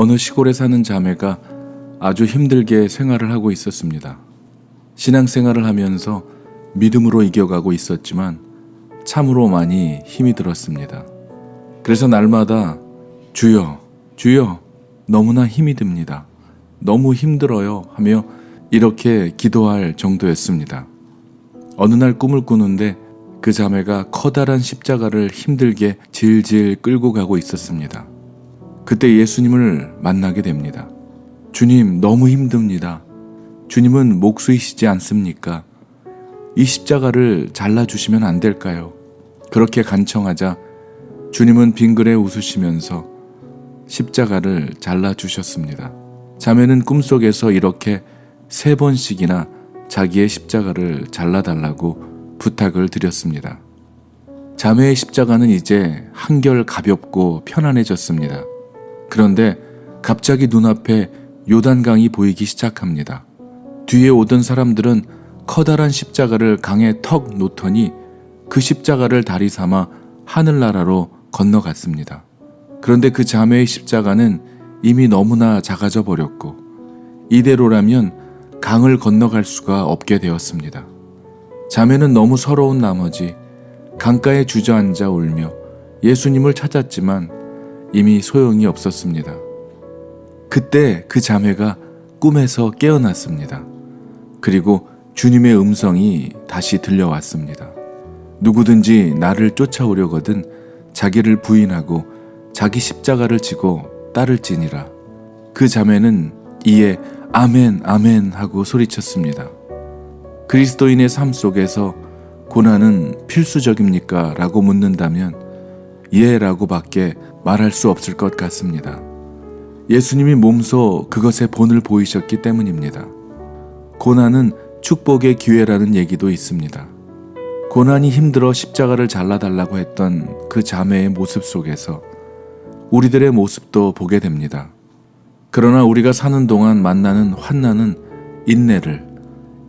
어느 시골에 사는 자매가 아주 힘들게 생활을 하고 있었습니다. 신앙생활을 하면서 믿음으로 이겨가고 있었지만 참으로 많이 힘이 들었습니다. 그래서 날마다 주여, 주여, 너무나 힘이 듭니다. 너무 힘들어요 하며 이렇게 기도할 정도였습니다. 어느 날 꿈을 꾸는데 그 자매가 커다란 십자가를 힘들게 질질 끌고 가고 있었습니다. 그때 예수님을 만나게 됩니다. 주님, 너무 힘듭니다. 주님은 목수이시지 않습니까? 이 십자가를 잘라주시면 안 될까요? 그렇게 간청하자 주님은 빙그레 웃으시면서 십자가를 잘라주셨습니다. 자매는 꿈속에서 이렇게 3번씩이나 자기의 십자가를 잘라달라고 부탁을 드렸습니다. 자매의 십자가는 이제 한결 가볍고 편안해졌습니다. 그런데 갑자기 눈앞에 요단강이 보이기 시작합니다. 뒤에 오던 사람들은 커다란 십자가를 강에 턱 놓더니 그 십자가를 다리 삼아 하늘나라로 건너갔습니다. 그런데 그 자매의 십자가는 이미 너무나 작아져 버렸고 이대로라면 강을 건너갈 수가 없게 되었습니다. 자매는 너무 서러운 나머지 강가에 주저앉아 울며 예수님을 찾았지만 이미 소용이 없었습니다. 그때 그 자매가 꿈에서 깨어났습니다. 그리고 주님의 음성이 다시 들려왔습니다. 누구든지 나를 쫓아오려거든 자기를 부인하고 자기 십자가를 지고 따를지니라. 그 자매는 이에 아멘 아멘 하고 소리쳤습니다. 그리스도인의 삶 속에서 고난은 필수적입니까? 라고 묻는다면 예 라고 밖에 말할 수 없을 것 같습니다. 예수님이 몸소 그것의 본을 보이셨기 때문입니다. 고난은 축복의 기회라는 얘기도 있습니다. 고난이 힘들어 십자가를 잘라달라고 했던 그 자매의 모습 속에서 우리들의 모습도 보게 됩니다. 그러나 우리가 사는 동안 만나는 환난은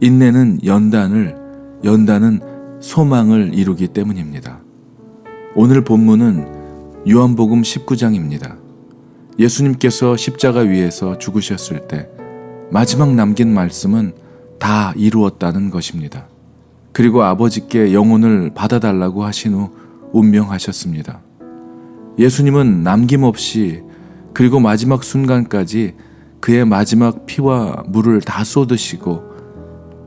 인내는 연단은 소망을 이루기 때문입니다. 오늘 본문은 요한복음 19장입니다. 예수님께서 십자가 위에서 죽으셨을 때 마지막 남긴 말씀은 다 이루었다는 것입니다. 그리고 아버지께 영혼을 받아달라고 하신 후 운명하셨습니다. 예수님은 남김없이 그리고 마지막 순간까지 그의 마지막 피와 물을 다 쏟으시고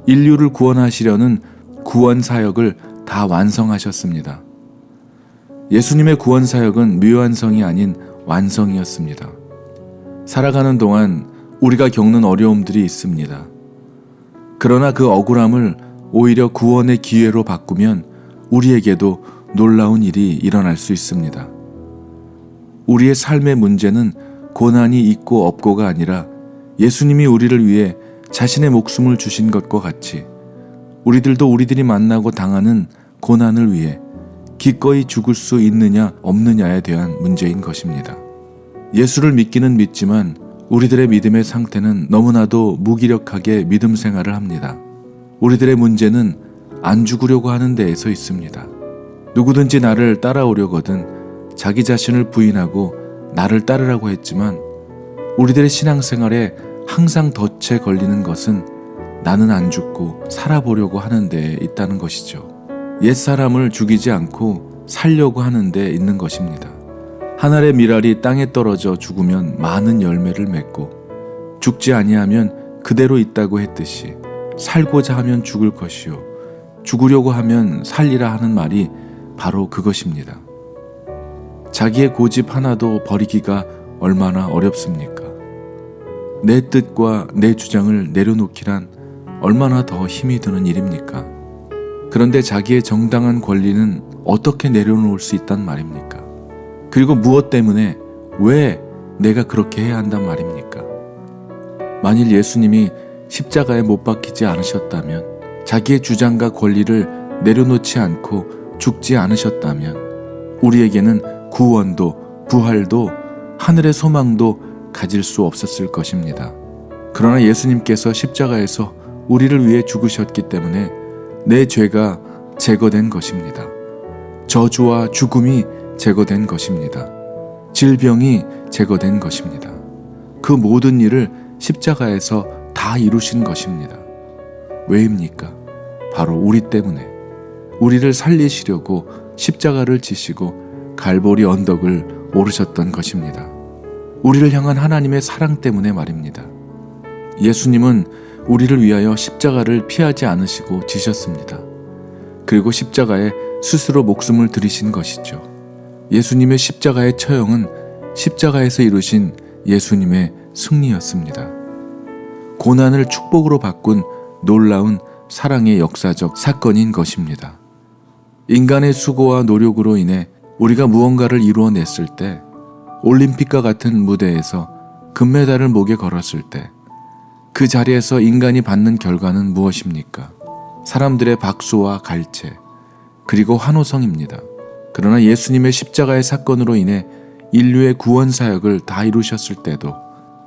인류를 구원하시려는 구원 사역을 다 완성하셨습니다. 예수님의 구원 사역은 미완성이 아닌 완성이었습니다. 살아가는 동안 우리가 겪는 어려움들이 있습니다. 그러나 그 억울함을 오히려 구원의 기회로 바꾸면 우리에게도 놀라운 일이 일어날 수 있습니다. 우리의 삶의 문제는 고난이 있고 없고가 아니라 예수님이 우리를 위해 자신의 목숨을 주신 것과 같이 우리들도 우리들이 만나고 당하는 고난을 위해 기꺼이 죽을 수 있느냐 없느냐에 대한 문제인 것입니다. 예수를 믿기는 믿지만 우리들의 믿음의 상태는 너무나도 무기력하게 믿음 생활을 합니다. 우리들의 문제는 안 죽으려고 하는 데에서 있습니다. 누구든지 나를 따라오려거든 자기 자신을 부인하고 나를 따르라고 했지만 우리들의 신앙생활에 항상 덫에 걸리는 것은 나는 안 죽고 살아보려고 하는 데에 있다는 것이죠. 옛사람을 죽이지 않고 살려고 하는 데에 있는 것입니다. 한 알의 밀알이 땅에 떨어져 죽으면 많은 열매를 맺고 죽지 아니하면 그대로 있다고 했듯이 살고자 하면 죽을 것이요 죽으려고 하면 살리라 하는 말이 바로 그것입니다. 자기의 고집 하나도 버리기가 얼마나 어렵습니까? 내 뜻과 내 주장을 내려놓기란 얼마나 더 힘이 드는 일입니까? 그런데 자기의 정당한 권리는 어떻게 내려놓을 수 있단 말입니까? 그리고 무엇 때문에 왜 내가 그렇게 해야 한단 말입니까? 만일 예수님이 십자가에 못 박히지 않으셨다면, 자기의 주장과 권리를 내려놓지 않고 죽지 않으셨다면 우리에게는 구원도 부활도 하늘의 소망도 가질 수 없었을 것입니다. 그러나 예수님께서 십자가에서 우리를 위해 죽으셨기 때문에 내 죄가 제거된 것입니다. 저주와 죽음이 제거된 것입니다. 질병이 제거된 것입니다. 그 모든 일을 십자가에서 다 이루신 것입니다. 왜입니까? 바로 우리 때문에, 우리를 살리시려고 십자가를 지시고 갈보리 언덕을 오르셨던 것입니다. 우리를 향한 하나님의 사랑 때문에 말입니다. 예수님은 우리를 위하여 십자가를 피하지 않으시고 지셨습니다. 그리고 십자가에 스스로 목숨을 들이신 것이죠. 예수님의 십자가의 처형은 십자가에서 이루신 예수님의 승리였습니다. 고난을 축복으로 바꾼 놀라운 사랑의 역사적 사건인 것입니다. 인간의 수고와 노력으로 인해 우리가 무언가를 이루어냈을 때, 올림픽과 같은 무대에서 금메달을 목에 걸었을 때, 그 자리에서 인간이 받는 결과는 무엇입니까? 사람들의 박수와 갈채, 그리고 환호성입니다. 그러나 예수님의 십자가의 사건으로 인해 인류의 구원 사역을 다 이루셨을 때도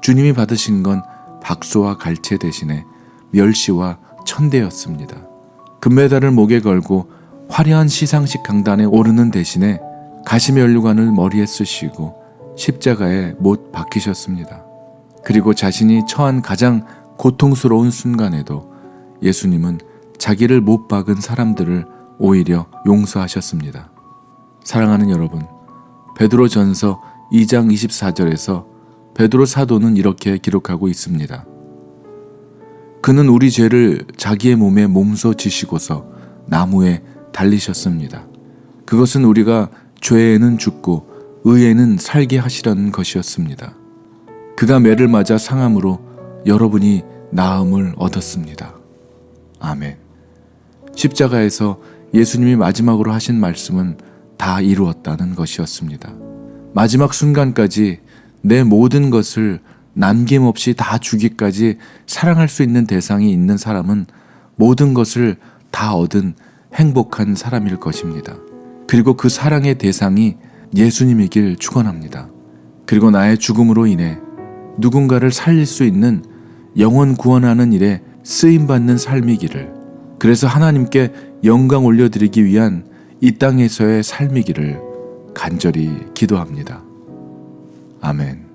주님이 받으신 건 박수와 갈채 대신에 멸시와 천대였습니다. 금메달을 목에 걸고 화려한 시상식 강단에 오르는 대신에 가시면류관을 머리에 쓰시고 십자가에 못 박히셨습니다. 그리고 자신이 처한 가장 고통스러운 순간에도 예수님은 자기를 못 박은 사람들을 오히려 용서하셨습니다. 사랑하는 여러분, 베드로전서 2장 24절에서 베드로 사도는 이렇게 기록하고 있습니다. 그는 우리 죄를 자기의 몸에 몸소 지시고서 나무에 달리셨습니다. 그것은 우리가 죄에는 죽고 의에는 살게 하시려는 것이었습니다. 그가 매를 맞아 상함으로 여러분이 나음을 얻었습니다. 아멘. 십자가에서 예수님이 마지막으로 하신 말씀은 다 이루었다는 것이었습니다. 마지막 순간까지 내 모든 것을 남김없이 다 주기까지 사랑할 수 있는 대상이 있는 사람은 모든 것을 다 얻은 행복한 사람일 것입니다. 그리고 그 사랑의 대상이 예수님이길 축원합니다. 그리고 나의 죽음으로 인해 누군가를 살릴 수 있는 영혼 구원하는 일에 쓰임받는 삶이기를, 그래서 하나님께 영광 올려드리기 위한 이 땅에서의 삶이기를 간절히 기도합니다. 아멘.